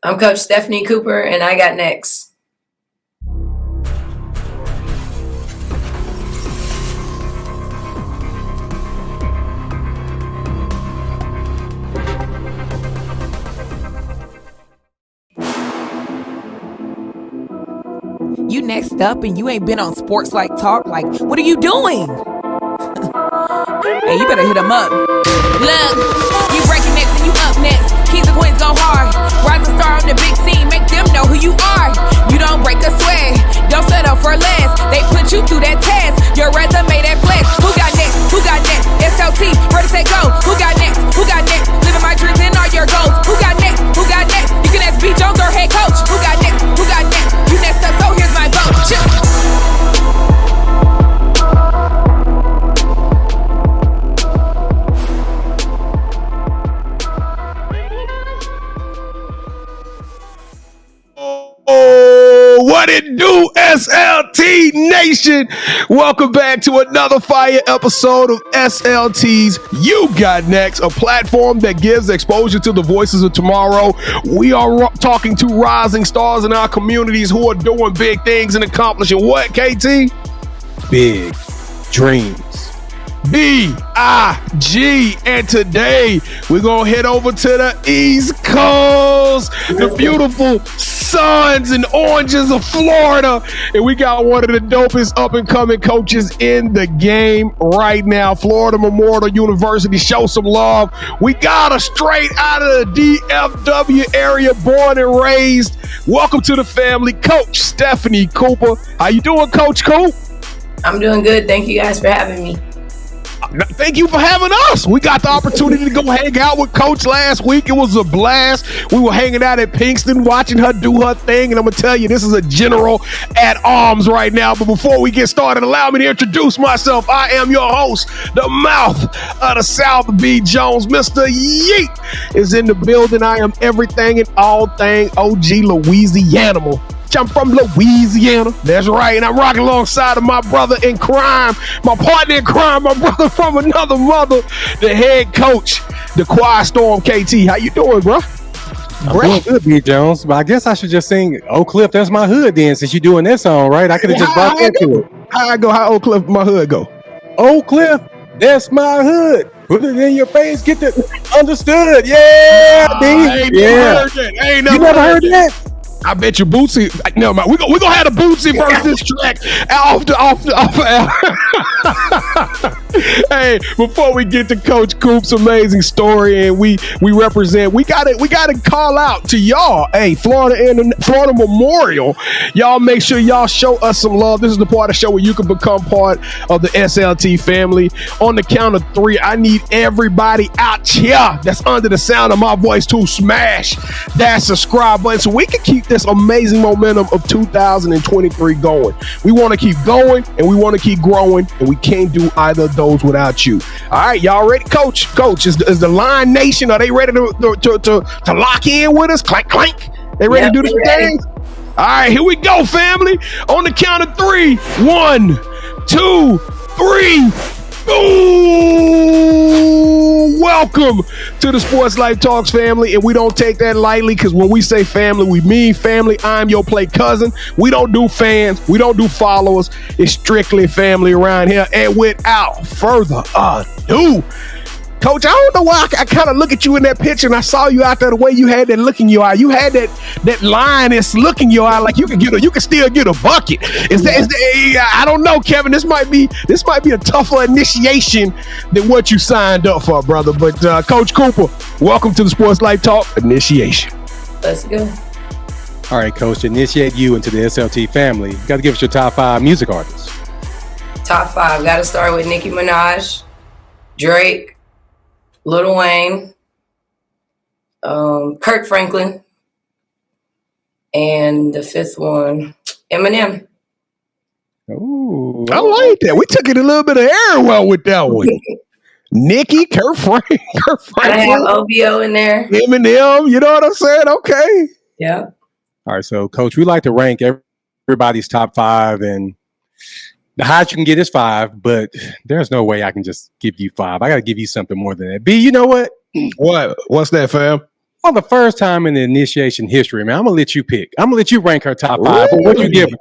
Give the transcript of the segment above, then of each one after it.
I'm Coach Stephanie Cooper, and I got next. You next up and you ain't been on SportsLifeTalk. Like, what are you doing? Hey, you better hit him up. Look, you breaking next and you up next. Kings and queens go hard. Rise and star on the big scene. Make them know who you are. You don't break a sweat. Don't settle for less. They put you through that test. Your resume that flex. Who got next? Who got next? SLT, ready, set, go. Who got next? Who got next? Living my dreams and all your goals. Who got next? Who got next? You can ask B. Jones or head coach. Who got next? Who got next? You next up, so here's my vote. Chill. What it do, SLT Nation? Welcome back to another fire episode of SLT's You Got Next, a platform that gives exposure to the voices of tomorrow. We are talking to rising stars in our communities who are doing big things and accomplishing what, KT? Big dreams. B-I-G. And today we're gonna head over to the East Coast, the beautiful suns and oranges of Florida, and we got one of the dopest up and coming coaches in the game right now. Florida Memorial University, show some love. We got her straight out of the DFW area, born and raised. Welcome to the family, Coach Stephanie Cooper. How you doing, Coach Coop? I'm doing good. Thank you guys for having me. Thank you for having us. We got the opportunity to go hang out with Coach last week. It was a blast. We were hanging out at Pinkston, watching her do her thing. And I'm going to tell you, this is a general at arms right now. But before we get started, allow me to introduce myself. I am your host, the mouth of the South, B. Jones. Mr. Yeet is in the building. I am everything and all thing OG Louisiana. I'm from Louisiana. That's right. And I'm rocking alongside of my brother in crime, my partner in crime, my brother from another mother, the head coach, the Quiet Storm, KT. How you doing, bro? I'm doing good, B. Jones. But I guess I should just sing Oak Cliff, That's My Hood then, since you're doing this song, right? I could have just brought that to it. How Oak Cliff, my hood go? Oak Cliff, that's my hood. Put it in your face, get the understood. Yeah, B. Yeah. You never heard that? I bet you Bootsy. No, man, we're gonna have a Bootsy versus track off the. Hey, before we get to Coach Coop's amazing story and we represent, we gotta call out to y'all. Hey, Florida and the Florida Memorial, y'all make sure y'all show us some love. This is the part of the show where you can become part of the SLT family. On the count of 3, I need everybody out here that's under the sound of my voice to smash that subscribe button so we can keep this amazing momentum of 2023 going. We want to keep going and we want to keep growing, and we can't do either of those without you. All right, y'all ready? Coach, is the Line Nation, are they ready to lock in with us? Clank, clank. They ready to do the thing? All right, here we go, family. On the count of 3, 1, 2, 3. Boom! Welcome to the Sports Life Talks family, and we don't take that lightly because when we say family, we mean family. I'm your play cousin. We don't do fans. We don't do followers. It's strictly family around here. And without further ado, Coach, I don't know why I kind of look at you in that picture and I saw you out there the way you had that look in your eye. You had that lioness look in your eye, like you can still get a bucket. I don't know, Kevin. This might be a tougher initiation than what you signed up for, brother. But Coach Cooper, welcome to the Sports Life Talk initiation. Let's go. All right, Coach, to initiate you into the SLT family, you got to give us your top 5 music artists. Top 5. Got to start with Nicki Minaj, Drake, Lil Wayne, Kirk Franklin, and the 5th one, Eminem. Ooh, I like that. We took it a little bit of air well with that one. Nicki, Kirk Franklin. I have OVO in there. Eminem, you know what I'm saying? Okay. Yeah. All right, so Coach, we like to rank everybody's top 5, and the highest you can get is 5, but there's no way I can just give you 5. I got to give you something more than that. B, you know what? What? What's that, fam? for the first time in the initiation history, man, I'm gonna let you pick. I'm gonna let you rank her top 5. But what you give her?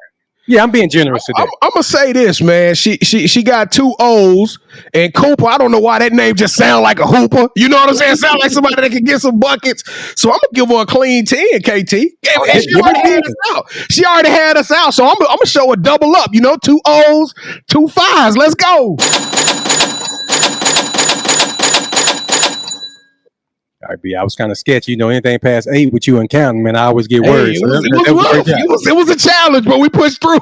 Yeah, I'm being generous today. I'm gonna say this, man. She got 2 O's, and Cooper. I don't know why that name just sound like a hooper. You know what I'm saying? Sound like somebody that can get some buckets. So I'm gonna give her a clean 10, KT. And she already had us out. She already had us out. So I'm gonna show a double up. 2 O's, 2 5s. Let's go. All right, B, I was kind of sketchy. Anything past 8 with you and counting, man, I always get worried. It was a challenge, but we pushed through.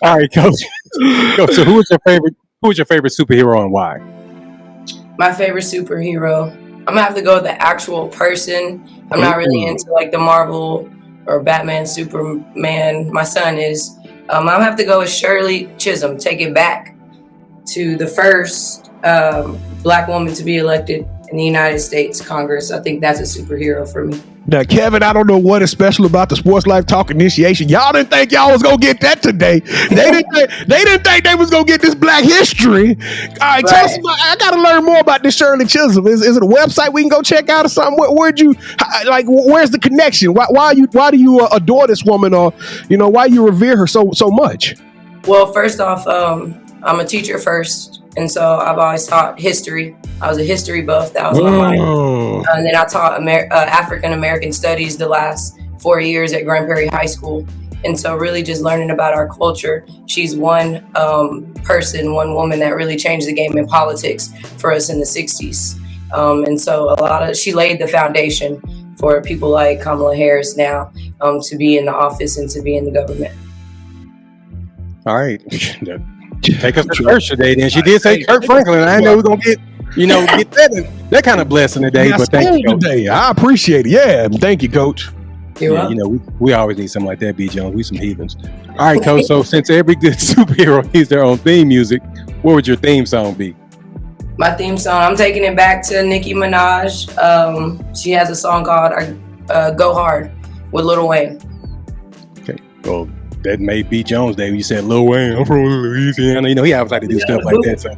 All right, Coach. So who is your favorite superhero and why? My favorite superhero, I'm gonna have to go with the actual person. I'm not really into like the Marvel or Batman, Superman. My son is. I'm gonna have to go with Shirley Chisholm. Take it back to the first Black woman to be elected in the United States Congress. I think that's a superhero for me. Now, Kevin, I don't know what is special about the Sports Life Talk initiation. Y'all didn't think y'all was gonna get that today. They didn't think they was gonna get this Black history. All right, tell us about, I gotta learn more about this Shirley Chisholm. Is it a website we can go check out or something? Where's the connection? Why do you adore this woman, or why you revere her so much? Well, first off, I'm a teacher first, and so I've always taught history. I was a history buff. That was my mind. And then I taught African American studies the last 4 years at Grand Prairie High School. And so really just learning about our culture. She's one one woman that really changed the game in politics for us in the 60s. And so she laid the foundation for people like Kamala Harris now to be in the office and to be in the government. All right. Take us to church today, then. She did say Kirk Franklin. I know we're going to get that kind of blessing today. But thank you, today. I appreciate it. Yeah. Thank you, Coach. We always need something like that, B. Jones. We some heathens. All right, Coach. So since every good superhero needs their own theme music, what would your theme song be? My theme song, I'm taking it back to Nicki Minaj. She has a song called Go Hard with Lil Wayne. Okay. Well, that may be Jones Day. You said Lil Wayne. I'm from Louisiana. He always like to do stuff like that. So.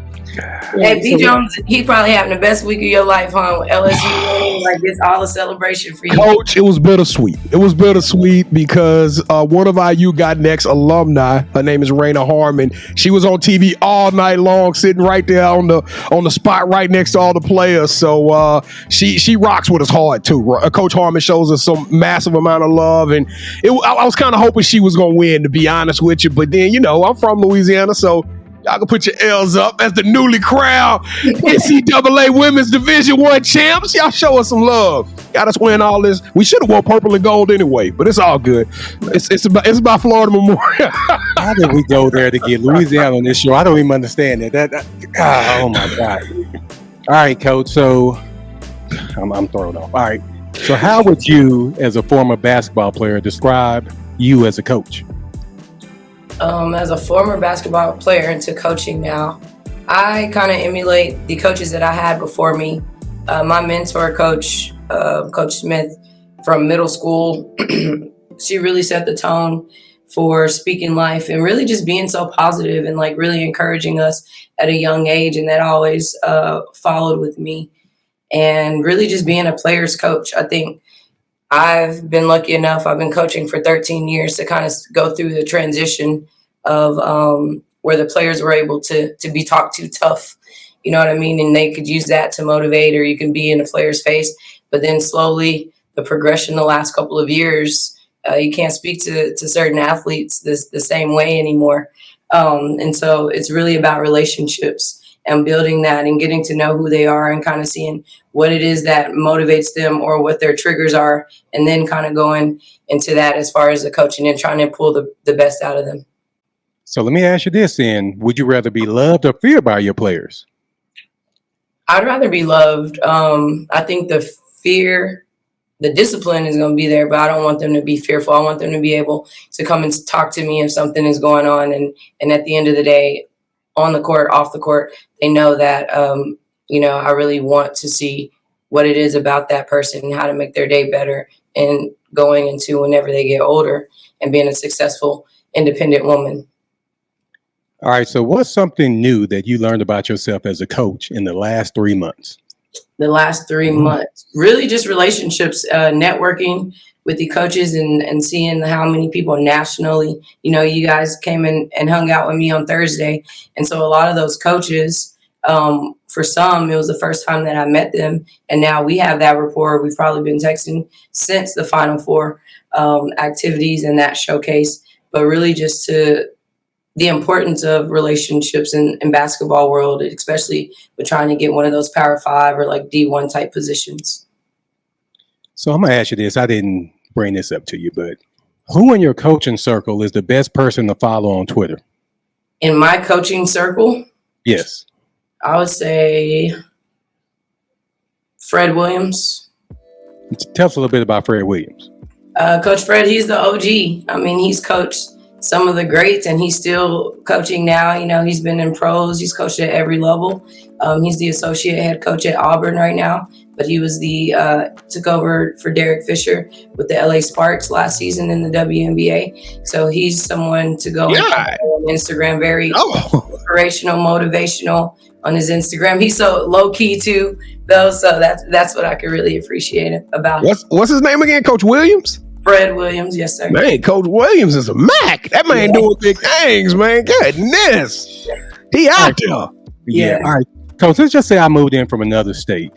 Hey, B. Jones, he probably having the best week of your life, huh? With LSU, like this, all a celebration for you. Coach, it was bittersweet. It was bittersweet because one of our YouGotNext alumni, her name is Raina Harmon. She was on TV all night long, sitting right there on the spot right next to all the players. So she rocks with us hard too. Coach Harmon shows us some massive amount of love, and I was kind of hoping she was gonna win, to be honest with you. But then I'm from Louisiana, so y'all can put your L's up as the newly crowned NCAA Women's Division I champs. Y'all show us some love. Got us win all this. We should have won purple and gold anyway, but it's all good. It's about Florida Memorial. How did we go there to get Louisiana on this show? I don't even understand that. Oh my God. All right, Coach. So I'm thrown off. All right. So how would you, as a former basketball player, describe you as a coach? As a former basketball player into coaching now, I kind of emulate the coaches that I had before me. My mentor, Coach Smith from middle school, she really set the tone for speaking life and really just being so positive and like really encouraging us at a young age. And that always followed with me, and really just being a player's coach. I think I've been lucky enough. I've been coaching for 13 years to kind of go through the transition of where the players were able to be talked to tough, you know what I mean? And they could use that to motivate, or you can be in a player's face. But then slowly the progression the last couple of years, you can't speak to certain athletes the same way anymore. And so it's really about relationships and building that and getting to know who they are and kind of seeing what it is that motivates them or what their triggers are, and then kind of going into that as far as the coaching and trying to pull the best out of them. So let me ask you this then. Would you rather be loved or feared by your players? I'd rather be loved. I think the discipline is going to be there, but I don't want them to be fearful. I want them to be able to come and talk to me if something is going on. And at the end of the day, on the court, off the court, they know that, I really want to see what it is about that person and how to make their day better and going into whenever they get older and being a successful, independent woman. All right. So what's something new that you learned about yourself as a coach in the last 3 months? the last 3 months. Really just relationships, networking with the coaches and seeing how many people nationally, you guys came in and hung out with me on Thursday. And so a lot of those coaches, for some, it was the first time that I met them. And now we have that rapport. We've probably been texting since the Final Four activities and that showcase, but really just to the importance of relationships in basketball world, especially with trying to get one of those Power 5 or like D1 type positions. So I'm going to ask you this. I didn't bring this up to you, but who in your coaching circle is the best person to follow on Twitter? In my coaching circle? Yes. I would say Fred Williams. Tell us a little bit about Fred Williams. Coach Fred, he's the OG. I mean, he's coached some of the greats, and he's still coaching now. He's been in pros. He's coached at every level. He's the associate head coach at Auburn right now, but he was took over for Derek Fisher with the LA Sparks last season in the WNBA. So he's someone to go on Instagram, very inspirational, motivational on his Instagram. He's so low key too, though. So that's what I could really appreciate about him. What's his name again? Coach Williams? Fred Williams, yes, sir. Man, Coach Williams is a Mac. That man doing big things, man. Goodness. He out there. Yeah. All right. Coach, let's just say I moved in from another state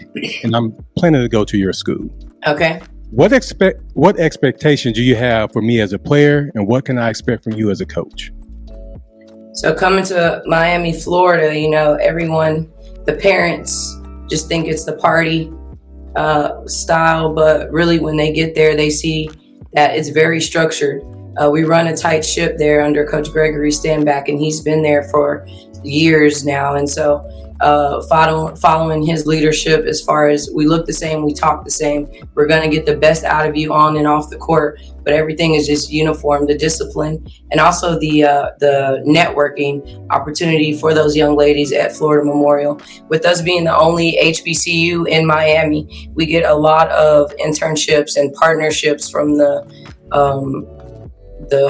and I'm planning to go to your school. Okay. What expectations do you have for me as a player, and what can I expect from you as a coach? So coming to Miami, Florida, everyone, the parents just think it's the party style, but really when they get there, they see that it's very structured. We run a tight ship there under Coach Gregory Stanback, and he's been there for years now. And so following his leadership, as far as we look the same, we talk the same, we're going to get the best out of you on and off the court, but everything is just uniform, the discipline, and also the networking opportunity for those young ladies at Florida Memorial. With us being the only HBCU in Miami, we get a lot of internships and partnerships from the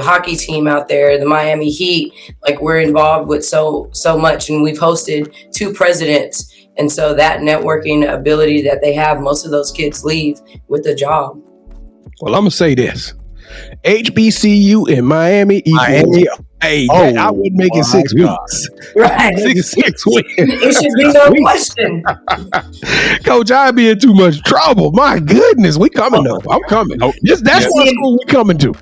hockey team out there, the Miami Heat. Like, we're involved with so much, and we've hosted 2 presidents. And so that networking ability that they have, most of those kids leave with a job. Well, I'm going to say this. HBCU in Miami. Hey, I wouldn't make it 6 weeks. Right. 6 weeks. It should be no question. Coach, I'd be in too much trouble. My goodness, we coming though. I'm coming. That's what school we coming to.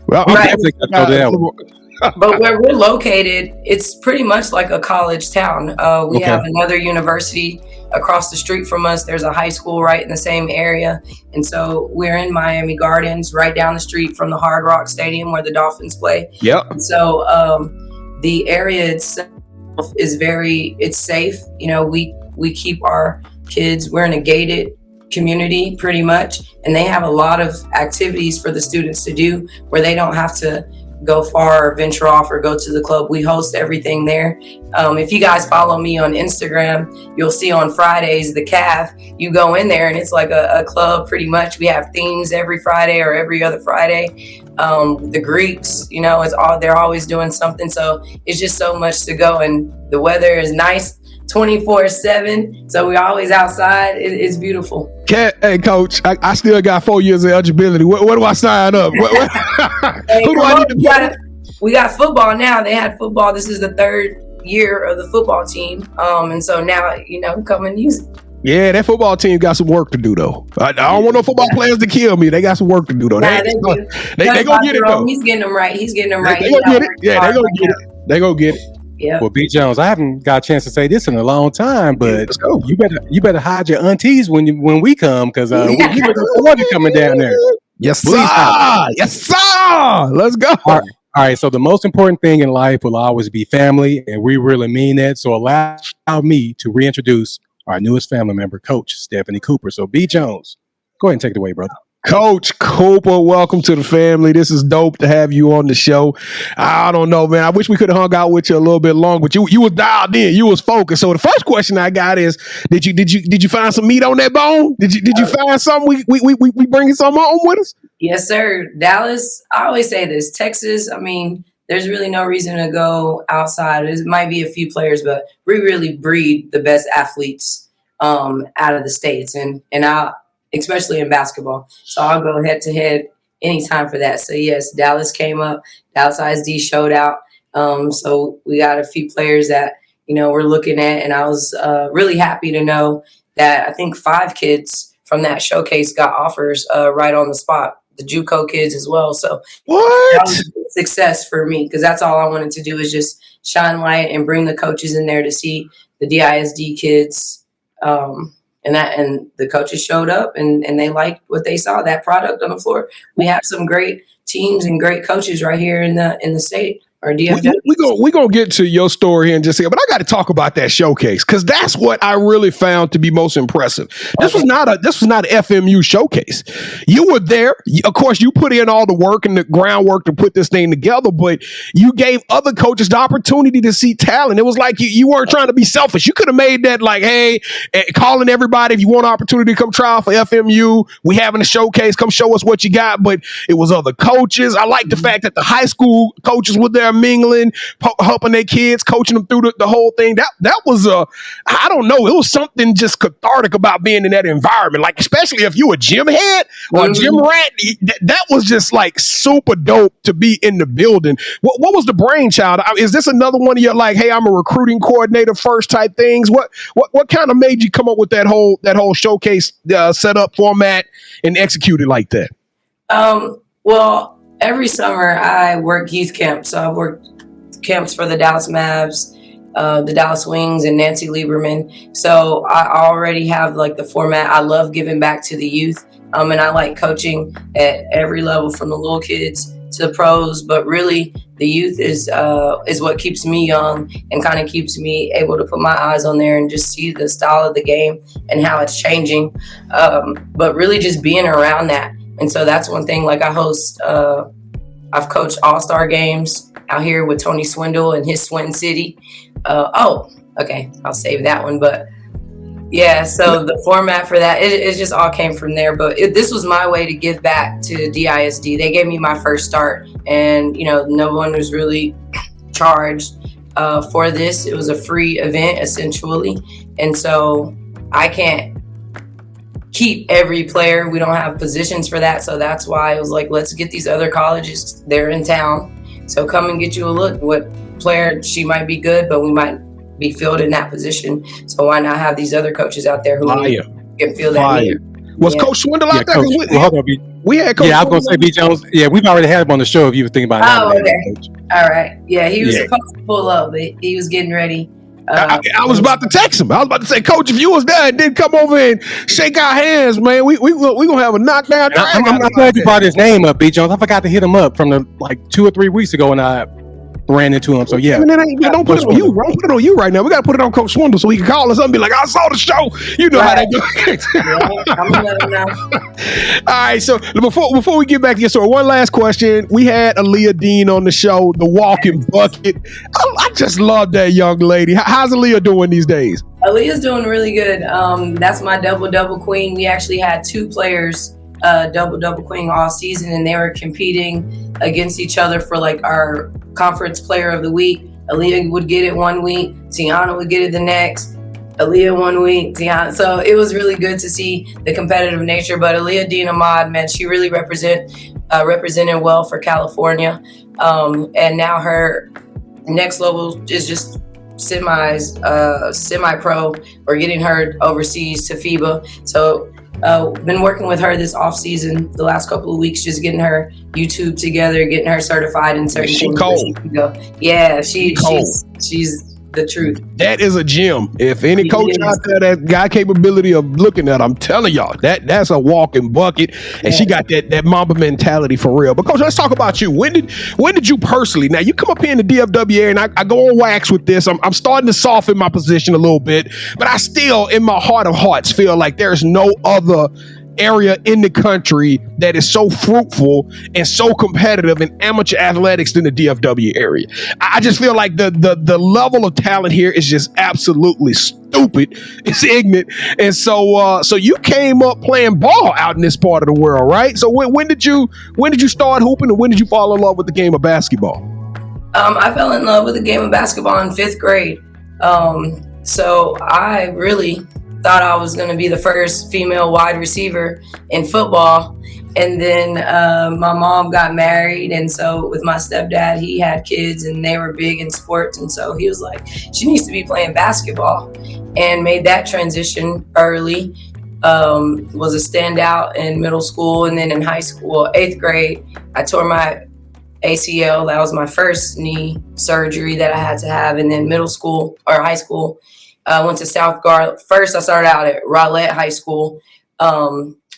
But where we're located, it's pretty much like a college town. We have another university across the street from us. There's a high school right in the same area. And so we're in Miami Gardens, right down the street from the Hard Rock Stadium where the Dolphins play. Yep. And so the area itself is it's safe. We keep our kids, we're in a gated community pretty much, and they have a lot of activities for the students to do where they don't have to go far or venture off or go to the club. We host everything there. If you guys follow me on Instagram, you'll see on Fridays, the CAF, you go in there and it's like a club pretty much. We have themes every Friday or every other Friday. The Greeks, they're always doing something. So it's just so much to go, and the weather is nice 24/7. So we're always outside. It's beautiful. Hey, Coach, I still got 4 years of eligibility. Where do I sign up? Who do I need to play? We got football now. They had football. This is the 3rd year of the football team. And so now, come and use it. Yeah, that football team got some work to do, though. I don't want no football players to kill me. They got some work to do, though. They gonna get it, though. He's getting them right. They gonna get it. Yeah, they gonna get it. They gonna get it. Yeah. Well, B. Jones, I haven't got a chance to say this in a long time, but you better hide your aunties when we come, because we got coming down there. Yes, sir. Yes, sir. Let's go. All right. So the most important thing in life will always be family, and we really mean that. So allow me to reintroduce our newest family member, Coach Stephanie Cooper. So B. Jones, go ahead and take it away, brother. Coach Cooper, welcome to the family. This is dope to have you on the show. I don't know, man. I wish we could have hung out with you a little bit longer, but you was dialed in. You was focused. So the first question I got is, did you find some meat on that bone? Did you find something? We bringing something home with us? Yes, sir. Dallas. I always say this. Texas. I mean, there's really no reason to go outside. It might be a few players, but we really breed the best athletes out of the States, and I, especially in basketball. So I'll go head to head anytime for that. So yes, Dallas came up, Dallas ISD showed out. So we got a few players that, we're looking at, and I was really happy to know that I think 5 kids from that showcase got offers right on the spot. The JUCO kids as well. So that was a success for me, because that's all I wanted to do is just shine light and bring the coaches in there to see the DISD kids. And the coaches showed up and they liked what they saw, that product on the floor. We have some great teams and great coaches right here in the state. Or DFW. We're going to get to your story here in just a second, but I got to talk about that showcase, because that's what I really found to be most impressive. This was not an FMU showcase. You were there. Of course, you put in all the work and the groundwork to put this thing together, but you gave other coaches the opportunity to see talent. It was like you weren't trying to be selfish. You could have made that like, hey, calling everybody, if you want an opportunity to come try out for FMU, we having a showcase, come show us what you got. But it was other coaches. I like the fact that the high school coaches were there mingling, helping their kids, coaching them through the whole thing. That was I don't know, it was something just cathartic about being in that environment. Like, especially if you a gym head or a gym rat, that was just like super dope to be in the building. What was the brainchild? Is this another one of your like, hey, I'm a recruiting coordinator first type things? What kind of made you come up with that whole showcase setup format and execute it like that? Well, every summer I work youth camps. So I've worked camps for the Dallas Mavs, the Dallas Wings, and Nancy Lieberman. So I already have like the format. I love giving back to the youth, and I like coaching at every level from the little kids to the pros. But really, the youth is what keeps me young and kind of keeps me able to put my eyes on there and just see the style of the game and how it's changing. But really, just being around that. And so that's one thing, like I've coached all-star games out here with Tony Swindle and his Swin City. Okay, I'll save that one. But yeah, so the format for that, it just all came from there. But this was my way to give back to DISD. They gave me my first start, and, no one was really charged for this. It was a free event, essentially. And so I can't keep every player. We don't have positions for that. So that's why I was like, let's get these other colleges. They're in town. So come and get you a look. What player, she might be good, but we might be filled in that position. So why not have these other coaches out there who can fill that need? Was Coach Swindle out there? Coach, we had Coach. Yeah, I was going to say B. Jones. Yeah, we've already had him on the show if you were thinking about that. Oh, okay. All right. Yeah, he was supposed to pull up, but he was getting ready. I was about to text him. I was about to say, Coach, if you was there and didn't come over and shake our hands, man, we gonna have a knockdown. I'm glad you brought his name up, B. Jones. I forgot to hit him up from 2 or 3 weeks ago, and I ran into him. So yeah, don't put it on you. Don't put it on you right now. We gotta put it on Coach Swindle so he can call us up and be like, I saw the show. You know how that goes. I'm gonna let him know. All right. So before we get back to your story, one last question. We had Aaliyah Dean on the show, the walking bucket. I just love that young lady. How's Aaliyah doing these days? Aaliyah's doing really good. That's my double queen. We actually had 2 players double queen all season, and they were competing against each other for like our conference player of the week. Aaliyah would get it one week, Tiana would get it the next, Aaliyah one week, Tiana. So it was really good to see the competitive nature. But Aaliyah Dean Ahmad, man, she really represented well for California. And now her next level is just semi-pro. We're getting her overseas to FIBA. So been working with her this off season, the last couple of weeks, just getting her YouTube together, getting her certified in certain things. Cold. Yeah, she's the truth. That is a gem. If any coach out there that got capability of looking at, I'm telling y'all, that's a walking bucket, and she got that Mamba mentality for real. But Coach, let's talk about you. When did you personally? Now you come up here in the DFW area, and I go on wax with this. I'm starting to soften my position a little bit, but I still, in my heart of hearts, feel like there's no other area in the country that is so fruitful and so competitive in amateur athletics than the DFW area. I just feel like the level of talent here is just absolutely stupid. It's ignorant. And so you came up playing ball out in this part of the world, right? So when did you start hooping, and when did you fall in love with the game of basketball? I fell in love with the game of basketball in 5th grade. So I really thought I was going to be the first female wide receiver in football. And then my mom got married. And so with my stepdad, he had kids and they were big in sports. And so he was like, she needs to be playing basketball, and made that transition early. Was a standout in middle school. And then in high school, 8th grade, I tore my ACL. That was my first knee surgery that I had to have. And then middle school or high school, I went to South Garland. First, I started out at Rowlett High School,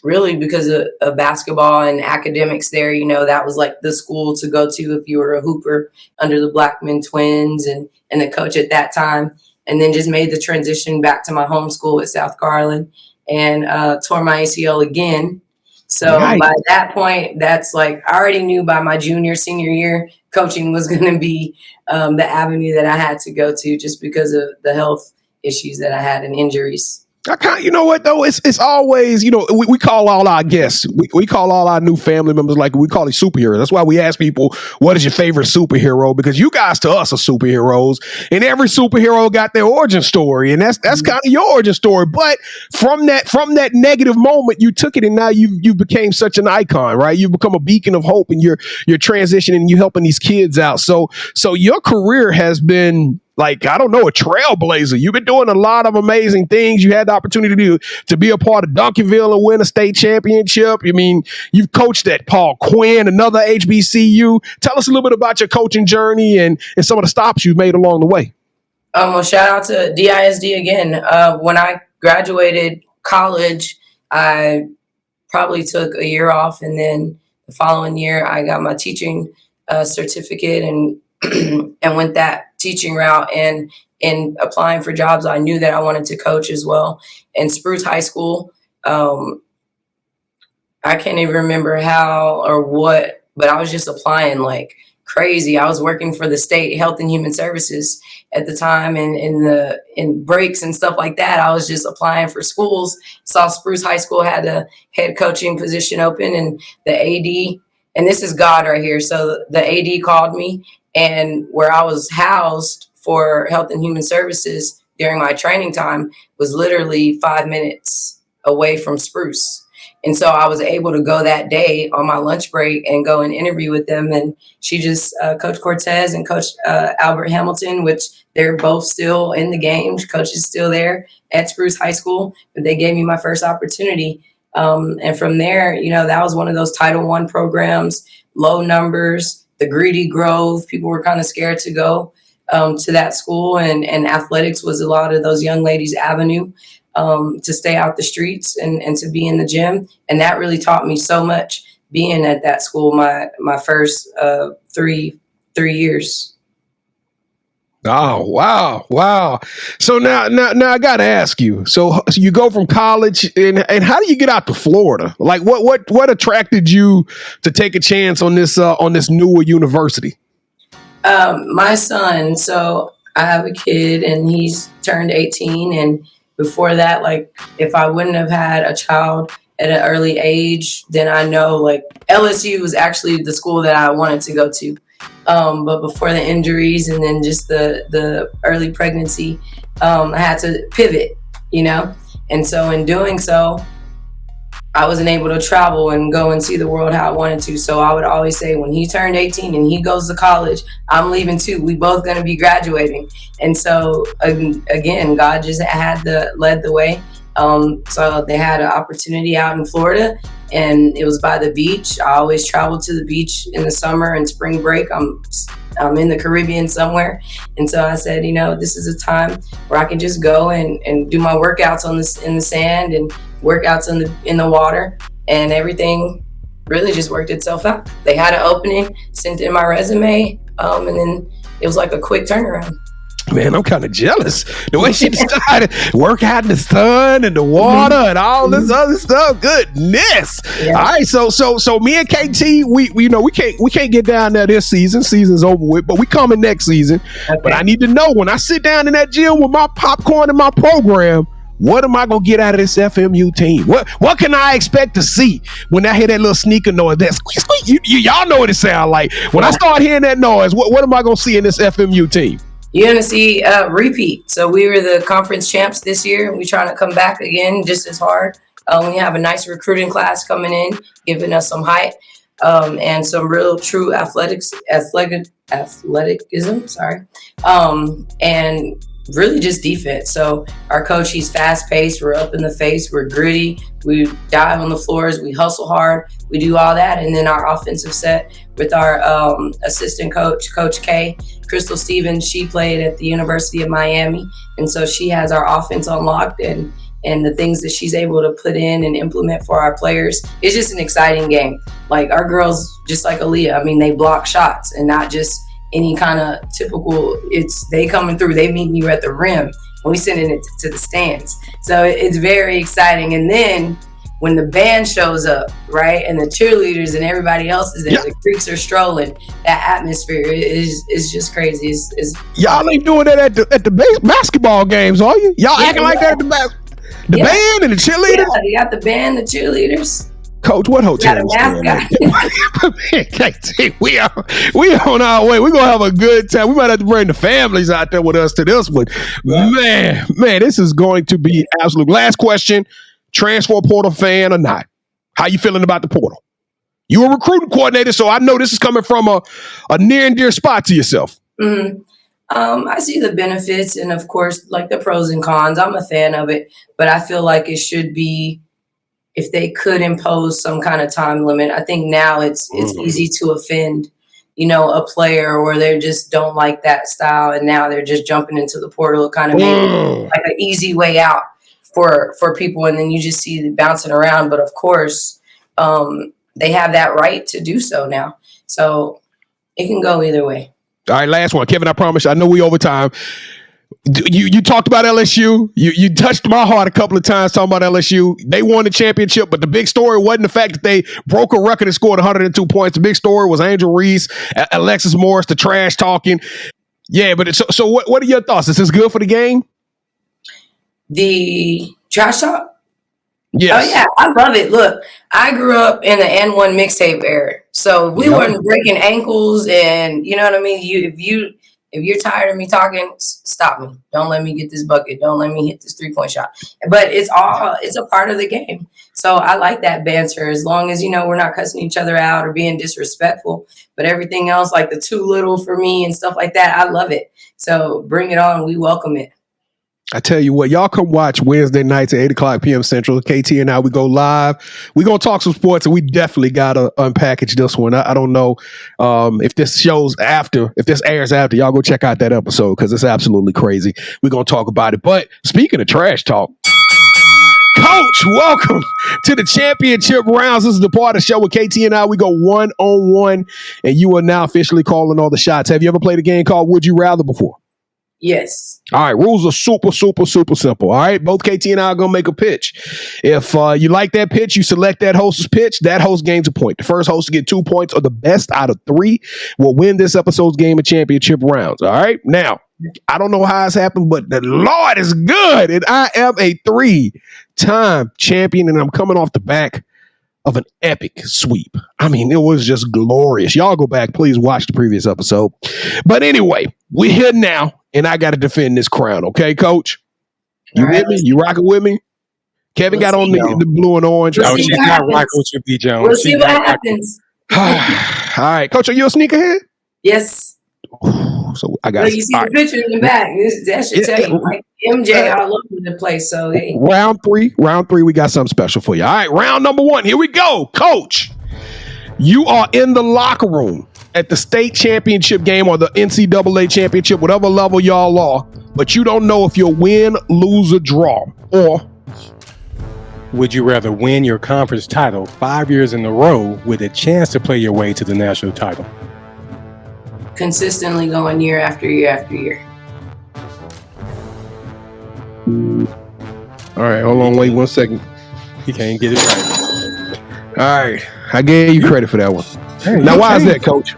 really because of basketball and academics there. You know, that was like the school to go to if you were a hooper under the Blackman twins and the coach at that time. And then just made the transition back to my home school at South Garland, and tore my ACL again. So by that point, that's like, I already knew by my senior year, coaching was going to be the avenue that I had to go to, just because of the health issues that I had and injuries. You know what though? It's always, you know, we call all our guests, we call all our new family members, like we call it superheroes. That's why we ask people, what is your favorite superhero? Because you guys to us are superheroes, and every superhero got their origin story, and that's kind of your origin story. But from that negative moment, you took it, and now you became such an icon, right? You've become a beacon of hope, and you're transitioning and you're helping these kids out. So your career has been, like, I don't know, a trailblazer. You've been doing a lot of amazing things. You had the opportunity to be a part of Duncanville and win a state championship. I mean, you've coached at Paul Quinn, another HBCU. Tell us a little bit about your coaching journey and some of the stops you've made along the way. Well, shout out to DISD again. When I graduated college, I probably took a year off, and then the following year I got my teaching certificate and went that teaching route, and in applying for jobs, I knew that I wanted to coach as well. In Spruce High School, I can't even remember how or what, but I was just applying like crazy. I was working for the state Health and Human Services at the time, and in breaks and stuff like that, I was just applying for schools. Saw Spruce High School had a head coaching position open, and the AD, and this is God right here. So the AD called me, and where I was housed for Health and Human Services during my training time was literally 5 minutes away from Spruce. And so I was able to go that day on my lunch break and go and interview with them. And she just, Coach Cortez and Coach Albert Hamilton, which they're both still in the game. Coach is still there at Spruce High School, but they gave me my first opportunity. And from there, you know, that was one of those Title I programs, low numbers, the greedy growth. People were kind of scared to go to that school, and athletics was a lot of those young ladies' avenue to stay out the streets and to be in the gym. And that really taught me so much being at that school my first 3 years. Oh, wow. So now I got to ask you. So you go from college, and how do you get out to Florida? Like what attracted you to take a chance on this newer university? My son, so I have a kid and he's turned 18, and before that, like, if I wouldn't have had a child at an early age, then I know like LSU was actually the school that I wanted to go to. But before the injuries and then just the early pregnancy, I had to pivot, you know? And so in doing so, I wasn't able to travel and go and see the world how I wanted to. So I would always say, when he turned 18 and he goes to college, I'm leaving too. We both going to be graduating. And so again, God just led the way. So they had an opportunity out in Florida, and it was by the beach. I always travel to the beach in the summer and spring break. I'm in the Caribbean somewhere. And so I said, you know, this is a time where I can just go and do my workouts in the sand and workouts in the water, and everything really just worked itself out. They had an opening, sent in my resume, and then it was like a quick turnaround. Man, I'm kind of jealous. The way she decided work out in the sun and the water and all this other stuff. Goodness. Yeah. All right. So me and KT, we can't get down there this season. Season's over with, but we coming next season. Okay. But I need to know, when I sit down in that gym with my popcorn and my program, what am I gonna get out of this FMU team? What can I expect to see when I hear that little sneaker noise? That squeak, squeak. Y'all know what it sounds like. When I start hearing that noise, what am I gonna see in this FMU team? You're going to see repeat. So we were the conference champs this year, and we're trying to come back again just as hard. We have a nice recruiting class coming in, giving us some height and some real true athleticism. And really just defense. So our coach, he's fast-paced. We're up in the face. We're gritty. We dive on the floors. We hustle hard. We do all that. And then our offensive set with our assistant coach, Coach K, Crystal Stevens, she played at the University of Miami. And so she has our offense unlocked, and the things that she's able to put in and implement for our players. It's just an exciting game. Like our girls, just like Aaliyah, I mean, they block shots and not just any kind of typical, it's they coming through, they meeting you at the rim, and we sending it to the stands. So it's very exciting. And then when the band shows up, right, and the cheerleaders and everybody else is there, the Greeks are strolling, that atmosphere is just crazy. It's y'all ain't doing that at the basketball games, are you? Y'all acting like that at the band and the cheerleaders? Yeah, you got the band, the cheerleaders. Coach, what hotel is we on our way. We're gonna have a good time. We might have to bring the families out there with us to this one. Man, this is going to be absolute. Last question: transfer portal fan or not? How you feeling about the portal? You a recruiting coordinator, so I know this is coming from a near and dear spot to yourself. Mm-hmm. I see the benefits and, of course, like the pros and cons. I'm a fan of it, but I feel like it should be, if they could impose some kind of time limit. I think now it's easy to offend, a player, or they just don't like that style, and now they're just jumping into the portal. It kind of made like an easy way out for people, and then you just see it bouncing around. But of course, they have that right to do so now, so it can go either way. All right, last one, Kevin. I promise you, I know we over time. You talked about LSU. You touched my heart a couple of times talking about LSU. They won the championship, but the big story wasn't the fact that they broke a record and scored 102 points. The big story was Angel Reese, Alexis Morris, the trash talking. Yeah, but so what are your thoughts? Is this good for the game? The trash talk? Yes. Oh, yeah, I love it. Look, I grew up in the N1 mixtape era, so we weren't breaking ankles, and you know what I mean? If you're tired of me talking, stop me. Don't let me get this bucket. Don't let me hit this 3-point shot. But it's a part of the game. So I like that banter, as long as, we're not cussing each other out or being disrespectful. But everything else, like the too little for me and stuff like that, I love it. So bring it on. We welcome it. I tell you what, y'all come watch Wednesday nights at 8:00 p.m. Central. KT and I, we go live. We're going to talk some sports, and we definitely got to unpackage this one. I don't know if this airs after, y'all go check out that episode because it's absolutely crazy. We're going to talk about it. But speaking of trash talk, Coach, welcome to the championship rounds. This is the part of the show with KT and I. We go one-on-one, and you are now officially calling all the shots. Have you ever played a game called Would You Rather before? Yes. All right. Rules are super, super, super simple. All right. Both KT and I are going to make a pitch. If you like that pitch, you select that host's pitch. That host gains a point. The first host to get 2 points, or the best out of 3, will win this episode's game of championship rounds. All right. Now, I don't know how it's happened, but the Lord is good. And I am a 3-time champion, and I'm coming off the back of an epic sweep. I mean, it was just glorious. Y'all go back, please watch the previous episode. But anyway, we're here now, and I got to defend this crown. Okay, Coach? You with me? You rocking with me? Kevin got on the blue and orange. No, she's not rocking with you, B. Jones. We'll see what happens. All right, Coach, are you a sneakerhead? Yes. So I got. You see the picture in the back. That should tell you, like MJ all over the place. So hey. Round three, we got something special for you. All right, round number 1. Here we go, Coach. You are in the locker room at the state championship game or the NCAA championship, whatever level y'all are, but you don't know if you'll win, lose, or draw. Or would you rather win your conference title 5 years in a row with a chance to play your way to the national title? Consistently going year after year after year. All right, hold on, wait 1 second. He can't get it right. All right, I gave you credit for that one. Hey, now, why is that, Coach?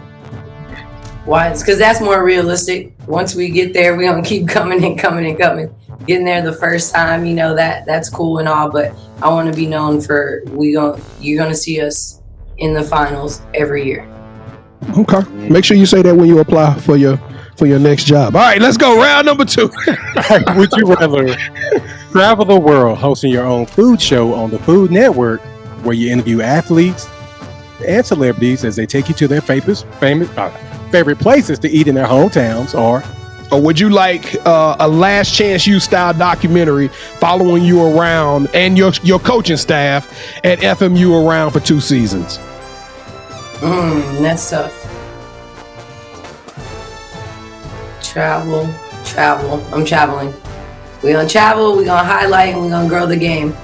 Why? It's because that's more realistic. Once we get there, we're going to keep coming and coming and coming. Getting there the first time, that's cool and all, but I want to be known for you're going to see us in the finals every year. Okay. Make sure you say that when you apply for your for your next job. All right, let's go. Round number 2. Would you rather travel the world hosting your own food show on the Food Network, where you interview athletes and celebrities as they take you to their favorite places to eat in their hometowns, or would you like a Last Chance U style documentary following you around and your coaching staff at FMU around for 2 seasons? That's tough. Travel. I'm traveling. We're going to travel, we're going to highlight, and we're going to grow the game.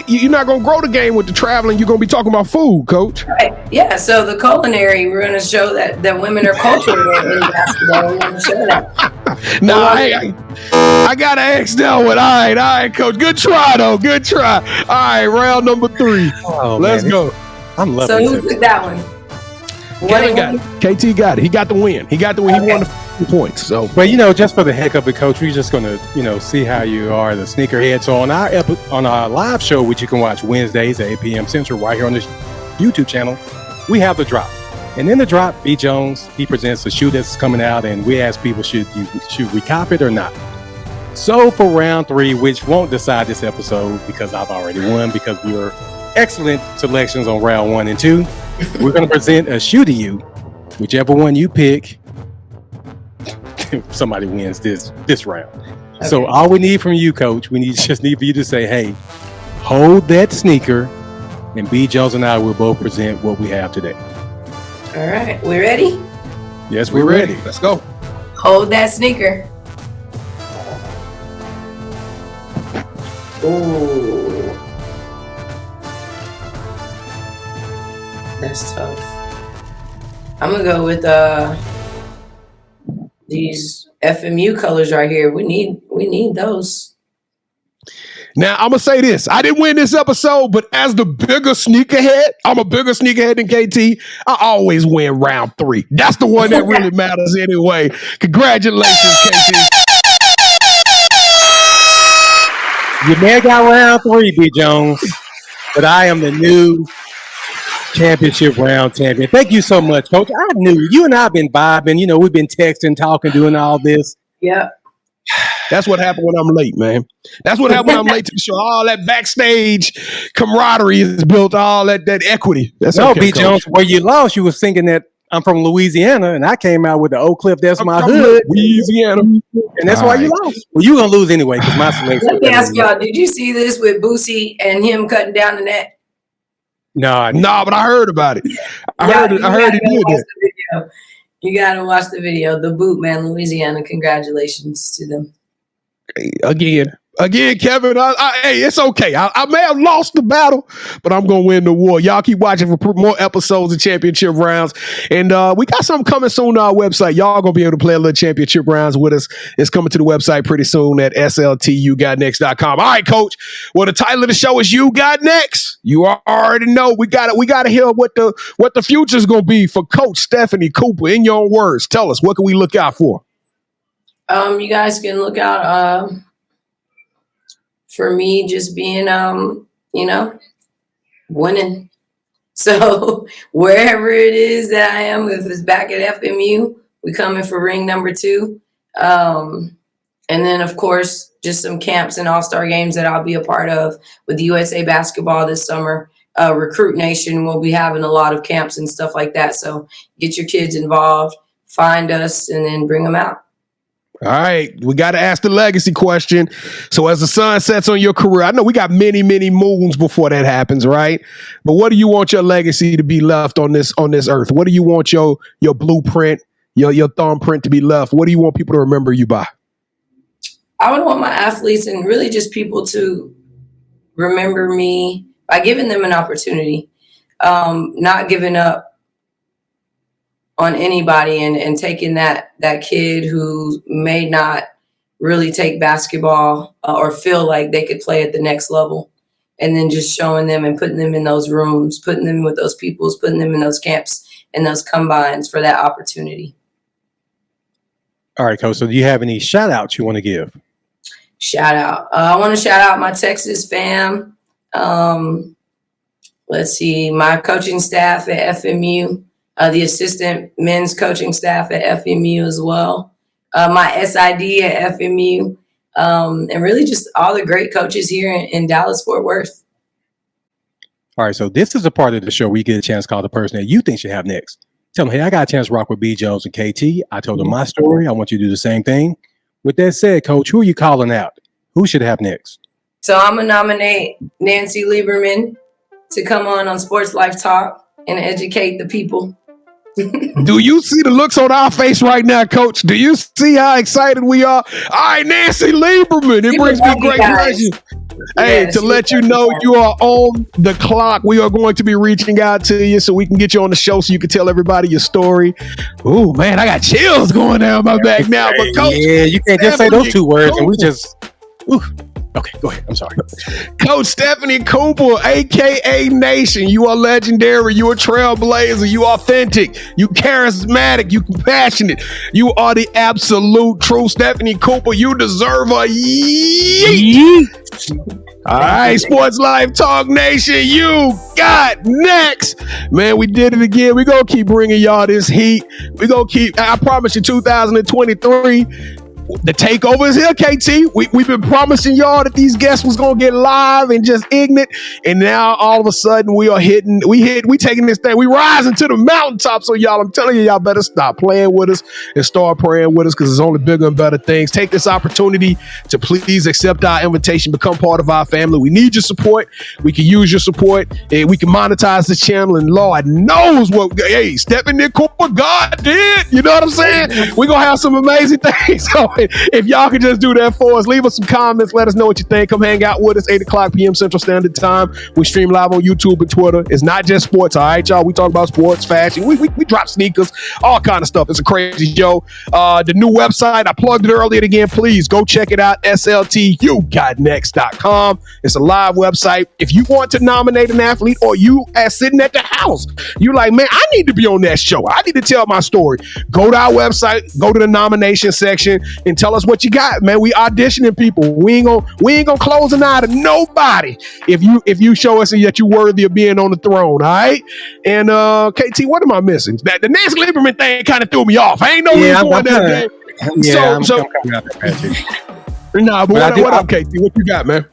You're not going to grow the game with the traveling. You're going to be talking about food, Coach. Right. Yeah, so the culinary, we're going to show that women are cultured in basketball. We're going to show that. No, I got to ask that one. All right, Coach. Good try, though. Good try. All right, round number 3. Let's go. I'm loving it. So who took that one? Kevin got it. KT got it. He got the win. He got the win. Okay. He won the points. So, but just for the heck of it, Coach, we're just gonna see how you are the sneakerhead. So on our live show, which you can watch Wednesdays at 8 p.m. Central, right here on this YouTube channel, we have the drop. And in the drop, B. Jones, he presents a shoe that's coming out, and we ask people should we cop it or not. So for round 3, which won't decide this episode because I've already won because we were excellent selections on round 1 and 2. We're going to present a shoe to you. Whichever one you pick, somebody wins this round. Okay. So all we need from you, Coach, just need for you to say, hey, hold that sneaker, and B. Jones and I will both present what we have today. All right. We ready? Yes, we're ready. Let's go. Hold that sneaker. Ooh. That's tough. I'm gonna go with these FMU colors right here. We need those. Now I'm gonna say this. I didn't win this episode, but as the bigger sneakerhead, I'm a bigger sneakerhead than KT. I always win round 3. That's the one that really matters anyway. Congratulations, KT. You may have got round 3, B. Jones, but I am the new championship round champion. Thank you so much, Coach. I knew you and I have been vibing. We've been texting, talking, doing all this. Yeah. That's what happened when I'm late, man. That's what happened when I'm late to the show. All that backstage camaraderie is built, all that equity. That's no, okay, B. Coach. Jones, where you lost, you was thinking that I'm from Louisiana, and I came out with the Oak Cliff. That's my hood. Louisiana. And that's why you lost. Well, you're going to lose anyway because my selection. Let me ask y'all, did you see this with Boosie and him cutting down the net? No, but I heard about it. I heard he did that. You got to watch the video. The Boot Man, Louisiana. Congratulations to them. Again, Kevin, hey, it's okay. I may have lost the battle, but I'm going to win the war. Y'all keep watching for more episodes of Championship Rounds. And we got something coming soon to our website. Y'all going to be able to play a little Championship Rounds with us. It's coming to the website pretty soon at yougotnext.com. All right, Coach. Well, the title of the show is You Got Next. You already know we got to hear what the future's going to be for Coach Stephanie Cooper. In your own words, tell us, what can we look out for? You guys can look out for me just being, winning. So wherever it is that I am, if it's back at FMU, we coming for ring number 2. And then, of course, just some camps and all-star games that I'll be a part of with the USA Basketball this summer. Recruit Nation will be having a lot of camps and stuff like that. So get your kids involved, find us, and then bring them out. All right, we got to ask the legacy question. So as the sun sets on your career, I know we got many, many moons before that happens, right? But what do you want your legacy to be left on this earth? What do you want your blueprint, your thumbprint to be left? What do you want people to remember you by? I would want my athletes and really just people to remember me by giving them an opportunity, not giving up on anybody and taking that kid who may not really take basketball or feel like they could play at the next level, and then just showing them and putting them in those rooms, putting them with those peoples, putting them in those camps and those combines for that opportunity. All right, Coach. So do you have any shout outs you want to give? Shout out. I want to shout out my Texas fam. Let's see, my coaching staff at FMU. the assistant men's coaching staff at FMU as well, my SID at FMU, and really just all the great coaches here in Dallas-Fort Worth. All right, so this is a part of the show where you get a chance to call the person that you think should have next. Tell them, hey, I got a chance to rock with B. Jones and KT. I told them my story. I want you to do the same thing. With that said, Coach, who are you calling out? Who should have next? So I'm going to nominate Nancy Lieberman to come on Sports Life Talk and educate the people. Do you see the looks on our face right now, Coach? Do you see how excited we are? All right, Nancy Lieberman. It brings me great pleasure. Hey, to let you know you are on the clock. We are going to be reaching out to you so we can get you on the show so you can tell everybody your story. Oh, man, I got chills going down my back now. But Coach, yeah, you can't just say those two words and we just... Ooh. Okay, go ahead. I'm sorry. Coach Stephanie Cooper, a.k.a. Nation. You are legendary. You are trailblazer. You authentic. You charismatic. You compassionate. You are the absolute true Stephanie Cooper. You deserve a yeet. All right, Sports Life Talk Nation, you got next. Man, we did it again. We're going to keep bringing y'all this heat. We're going to keep, I promise you, 2023, the takeover is here, KT. We've been promising y'all that these guests was gonna get live and just ignorant, and now all of a sudden we taking this thing. We rising to the mountaintop. So y'all, I'm telling you, y'all better stop playing with us and start praying with us because there's only bigger and better things. Take this opportunity to please accept our invitation, become part of our family. We need your support. We can use your support, and we can monetize this channel. And Lord knows what, hey, Stephanie Cooper, God did. You know what I'm saying? We're gonna have some amazing things. So if y'all could just do that for us, leave us some comments, let us know what you think. Come hang out with us, 8 o'clock p.m. Central Standard Time. We stream live on YouTube and Twitter. It's not just sports, all right, y'all? We talk about sports, fashion. We drop sneakers, all kind of stuff. It's a crazy show. The new website, I plugged it earlier again. Please go check it out, yougotnext.com. It's a live website. If you want to nominate an athlete or you as sitting at the house, you like, man, I need to be on that show. I need to tell my story. Go to our website, go to the nomination section, and tell us what you got, man. We auditioning people. We ain't gonna close an eye to nobody if you show us that you're worthy of being on the throne, all right? And KT, what am I missing? The Nancy Lieberman thing kind of threw me off. I ain't know we was going that game. I'm coming out there, Nah, but what up, KT? What you got, man?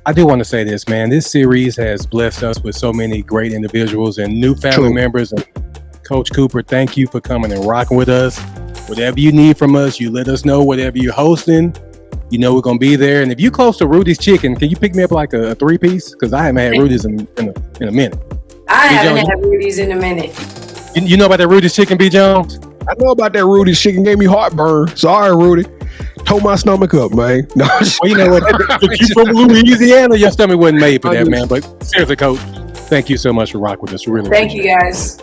I do want to say this, man. This series has blessed us with so many great individuals and new family members. And Coach Cooper, thank you for coming and rocking with us. Whatever you need from us, you let us know. Whatever you're hosting, you know we're going to be there. And if you're close to Rudy's Chicken, can you pick me up like a 3-piece? Because I haven't had Rudy's in a minute. I haven't had Rudy's in a minute. You know about that Rudy's Chicken, B. Jones? I know about that Rudy's Chicken. Gave me heartburn. Sorry, Rudy. Tore my stomach up, man. No, well, you know what? If you from Louisiana, your stomach wasn't made for that, man. But seriously, Coach, thank you so much for rocking with us. Really, thank you, guys.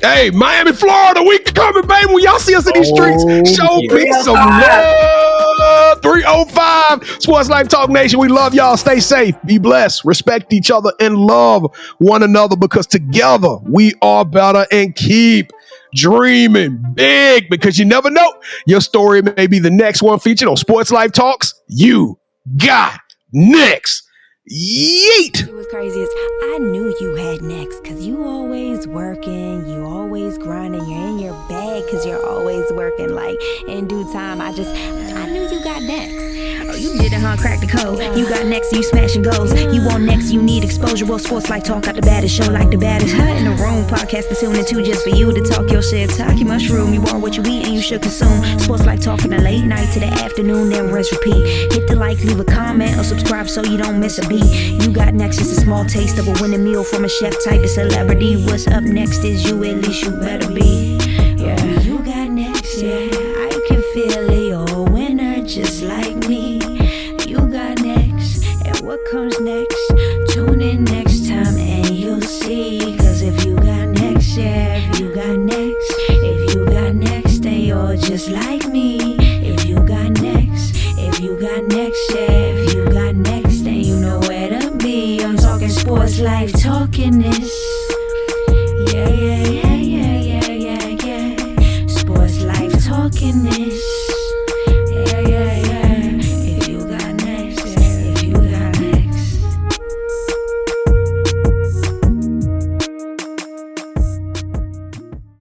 Hey, Miami, Florida, we coming, baby. When y'all see us in these streets, show me some love. 305 Sports Life Talk Nation. We love y'all. Stay safe. Be blessed. Respect each other and love one another because together we are better, and keep dreaming big because you never know. Your story may be the next one featured on Sports Life Talks. You got next. Yeet. It was crazy is I knew you had next because you always working, you always grinding, you're in your bag because you're always working. Like in due time, I knew you got next. Oh, you did it, huh? Crack the code. You got next, you smashing goals. You want next, you need exposure. Well, Sports Like Talk got the baddest show, like the baddest. Hut in the room, podcast to tune into just for you to talk your shit. Talk your mushroom, you are what you eat and you should consume. Sports Like Talk from the late night to the afternoon, then rest repeat. Hit the like, leave a comment, or subscribe so you don't miss a beat. You got next, just a small taste of a winning meal from a chef type to celebrity. What's up next is you, at least you better be. Yeah, you got next, yeah. I can feel it, you're a winner just like me. You got next, and what comes next? Tune in next time and you'll see. Cause if you got next, yeah, if you got next, then you're just like me. If you got next, yeah, if you got next, then you know where to be. I'm talking Sports Life, talking this. Yeah. Sports Life, talking this.